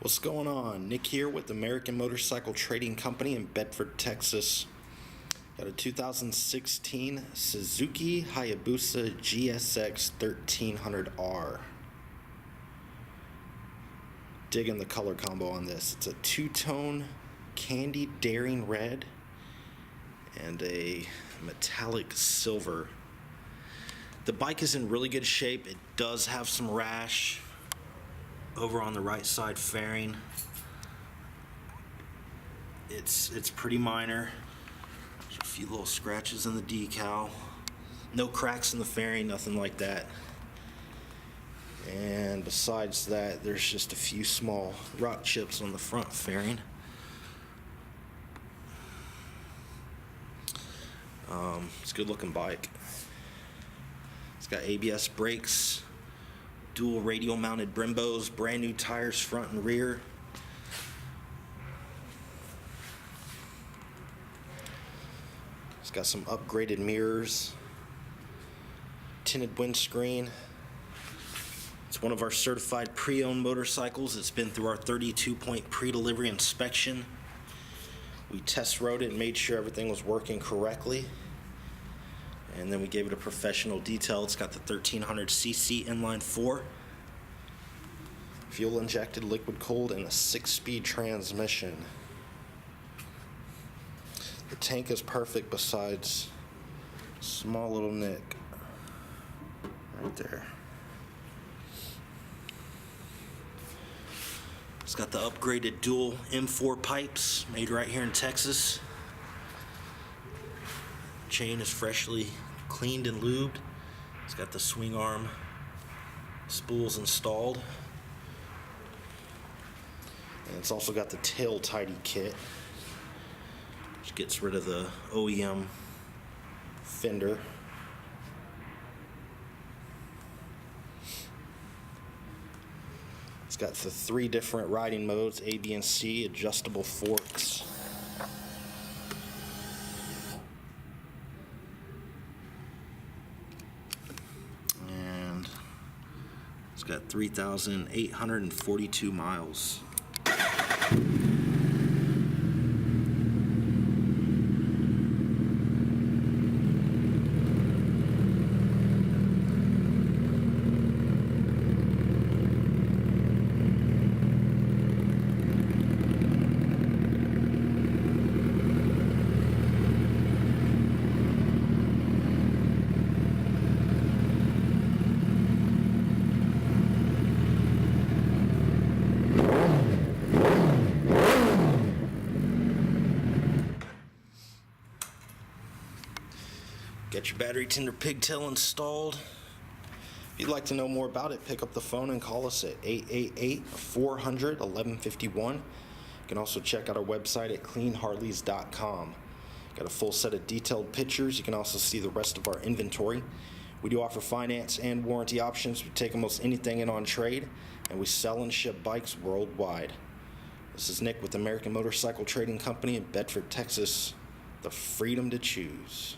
What's going on? Nick here with American Motorcycle Trading Company in Bedford, Texas. Got a 2016 Suzuki Hayabusa GSX1300R. Digging the color combo on this. It's a two-tone candy daring red and a metallic silver. The bike is in really good shape. It does have some rash over on the right side fairing. It's pretty minor. There's a few little scratches in the decal. No cracks in the fairing, nothing like that. And besides that, there's just a few small rock chips on the front fairing. It's a good looking bike. It's got ABS brakes, dual radial mounted Brembos, brand new tires front and rear. It's got some upgraded mirrors, tinted windscreen. It's one of our certified pre-owned motorcycles. It's been through our 32-point pre-delivery inspection. We test rode it and made sure everything was working correctly. And then we gave it a professional detail. It's got the 1300cc inline 4, fuel injected liquid cooled, and a 6-speed transmission. The tank is perfect besides a small little nick right there. It's got the upgraded dual M4 pipes made right here in Texas. Chain is freshly cleaned and lubed. It's got the swing arm spools installed. And it's also got the tail tidy kit, which gets rid of the OEM fender. It's got the 3 different riding modes, A, B, and C, adjustable forks. And it's got 3,842 miles. Get your battery tender pigtail installed. If you'd like to know more about it, pick up the phone and call us at 888-400-1151. You can also check out our website at cleanharleys.com. Got a full set of detailed pictures. You can also see the rest of our inventory. We do offer finance and warranty options. We take almost anything in on trade, and we sell and ship bikes worldwide. This is Nick with American Motorcycle Trading Company in Bedford, Texas. The freedom to choose.